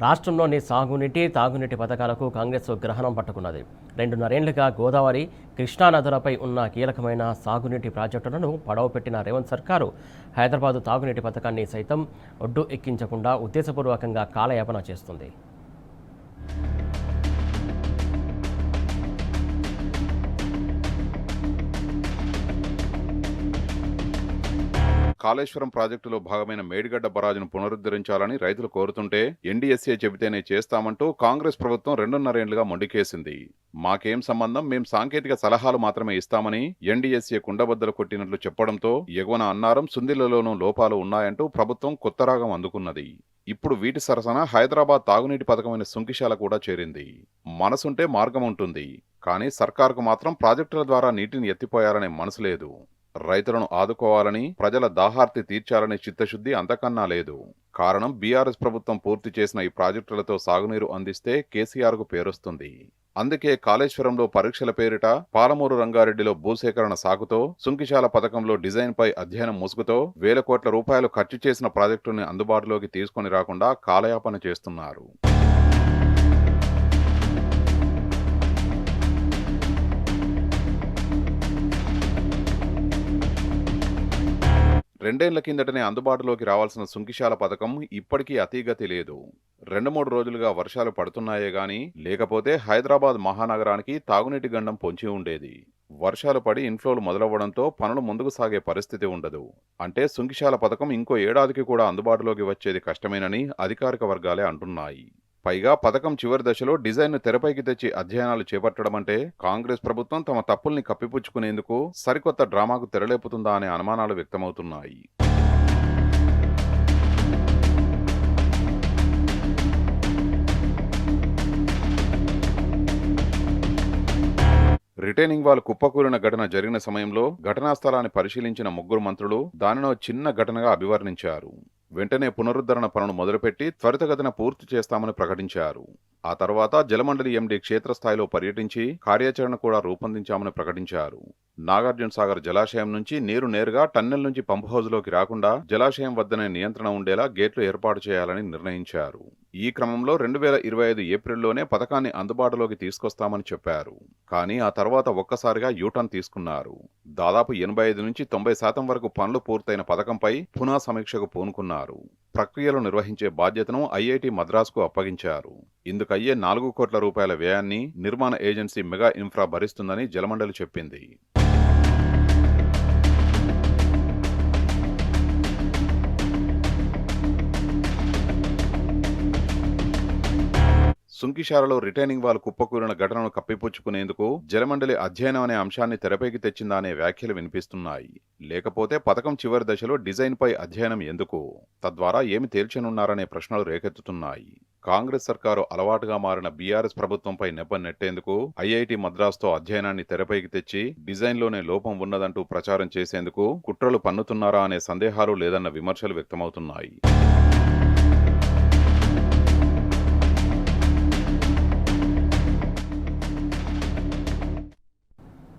రాష్ట్రంలోని సాగునీటి, తాగునీటి పథకాలకు కాంగ్రెస్ గ్రహణం పట్టుకున్నది. 2.5 ఏళ్లుగా గోదావరి, కృష్ణా నదులపై ఉన్న కీలకమైన సాగునీటి ప్రాజెక్టులను పడవపెట్టిన రేవంత్ సర్కారు హైదరాబాదు తాగునీటి పథకాన్ని సైతం ఒడ్డు ఎక్కించకుండా ఉద్దేశపూర్వకంగా కాలయాపన చేస్తుంది. కాళేశ్వరం ప్రాజెక్టులో భాగమైన మేడిగడ్డ బరాజును పునరుద్ధరించాలని రైతులు కోరుతుంటే ఎన్డీఎస్ఏ చెబితేనే చేస్తామంటూ కాంగ్రెస్ ప్రభుత్వం 2.5 ఏళ్లుగా మొండికేసింది. మాకేం సంబంధం, మేం సాంకేతిక సలహాలు మాత్రమే ఇస్తామని ఎన్డీఎస్ఏ కుండబద్దలు కొట్టినట్లు చెప్పడంతో ఎగువన అన్నారం, సుందిళ్లలోనూ లోపాలు ఉన్నాయంటూ ప్రభుత్వం కొత్త రాగం అందుకున్నది. ఇప్పుడు వీటి సరసన హైదరాబాద్ తాగునీటి పథకమైన సుంకిశాల కూడా చేరింది. మనసుంటే మార్గం ఉంటుంది, కానీ సర్కారుకు మాత్రం ప్రాజెక్టుల ద్వారా నీటిని ఎత్తిపోయాలనే మనసు లేదు. రైతులను ఆదుకోవాలని, ప్రజల దాహార్తి తీర్చాలనే చిత్తశుద్ధి అంతకన్నా లేదు. కారణం, బీఆర్ఎస్ ప్రభుత్వం పూర్తి చేసిన ఈ ప్రాజెక్టులతో సాగునీరు అందిస్తే కేసీఆర్కు పేరొస్తుంది. అందుకే కాళేశ్వరంలో పరీక్షల పేరిట, పాలమూరు రంగారెడ్డిలో భూసేకరణ సాకుతో, సుంకిశాల పథకంలో డిజైన్పై అధ్యయనం ముసుగుతో వేల కోట్ల రూపాయలు ఖర్చు చేసిన ప్రాజెక్టుని అందుబాటులోకి తీసుకొని రాకుండా కాలయాపన చేస్తున్నారు. రెండేళ్ల కిందటనే అందుబాటులోకి రావాల్సిన సుంకిశాల పథకం ఇప్పటికీ అతీగతి లేదు. 2-3 రోజులుగా వర్షాలు పడుతున్నాయే గాని, లేకపోతే హైదరాబాద్ మహానగరానికి తాగునీటి గండం పొంచి ఉండేది. వర్షాలు పడి ఇన్ఫ్లోలు మొదలవ్వడంతో పనులు ముందుకు సాగే పరిస్థితి ఉండదు. అంటే సుంకిశాల పథకం ఇంకో ఏడాదికి కూడా అందుబాటులోకి వచ్చేది కష్టమేనని అధికారిక వర్గాలే అంటున్నాయి. పైగా పథకం చివరి దశలో డిజైన్ను తెరపైకి తెచ్చి అధ్యయనాలు చేపట్టడం అంటే కాంగ్రెస్ ప్రభుత్వం తమ తప్పుల్ని కప్పిపుచ్చుకునేందుకు సరికొత్త డ్రామాకు తెరలేపుతుందా అనే అనుమానాలు వ్యక్తమవుతున్నాయి. రిటైనింగ్ వాల్ కుప్పకూలిన ఘటన జరిగిన సమయంలో ఘటనా స్థలాన్ని పరిశీలించిన 3 మంత్రులు దానిలో చిన్న ఘటనగా అభివర్ణించారు. వెంటనే పునరుద్ధరణ పనులు మొదలుపెట్టి త్వరితగతిన పూర్తి చేస్తామని ప్రకటించారు. ఆ తర్వాత జలమండలి ఎండీ క్షేత్రస్థాయిలో పర్యటించి కార్యాచరణ కూడా రూపొందించామని ప్రకటించారు. నాగార్జున సాగర్ జలాశయం నుంచి నీరు నేరుగా టన్నెల్ నుంచి పంప్ హౌజ్లోకి రాకుండా జలాశయం వద్దనే నియంత్రణ ఉండేలా గేట్లు ఏర్పాటు చేయాలని నిర్ణయించారు. ఈ క్రమంలో 2025 ఏప్రిల్లోనే పథకాన్ని అందుబాటులోకి తీసుకొస్తామని చెప్పారు. కానీ ఆ తర్వాత ఒక్కసారిగా యూటర్న్ తీసుకున్నారు. దాదాపు 85 నుంచి 90% వరకు పనులు పూర్తయిన పథకంపై పునః సమీక్షకు పూనుకున్నారు. ప్రక్రియలు నిర్వహించే బాధ్యతను ఐఐటి మద్రాసుకు అప్పగించారు. ఇందుకయ్యే 4 కోట్ల రూపాయల వ్యయాన్ని నిర్మాణ ఏజెన్సీ మెగా ఇన్ఫ్రా భరిస్తుందని జలమండలి చెప్పింది. సుంకిశాలలో రిటైనింగ్ వాల్ కుప్పకూలిన ఘటనను కప్పిపుచ్చుకునేందుకు జలమండలి అధ్యయనం అనే అంశాన్ని తెరపైకి తెచ్చిందా అనే వ్యాఖ్యలు వినిపిస్తున్నాయి. లేకపోతే పథకం చివరి దశలో డిజైన్పై అధ్యయనం ఎందుకు, తద్వారా ఏమి తేల్చనున్నారనే ప్రశ్నలు రేకెత్తుతున్నాయి. కాంగ్రెస్ సర్కారు అలవాటుగా మారిన బీఆర్ఎస్ ప్రభుత్వంపై నెపం నెట్టేందుకు ఐఐటి మద్రాసుతో అధ్యయనాన్ని తెరపైకి తెచ్చి డిజైన్లోనే లోపం ఉన్నదంటూ ప్రచారం చేసేందుకు కుట్రలు పన్నుతున్నారా అనే సందేహాలు లేదన్న విమర్శలు వ్యక్తమవుతున్నాయి.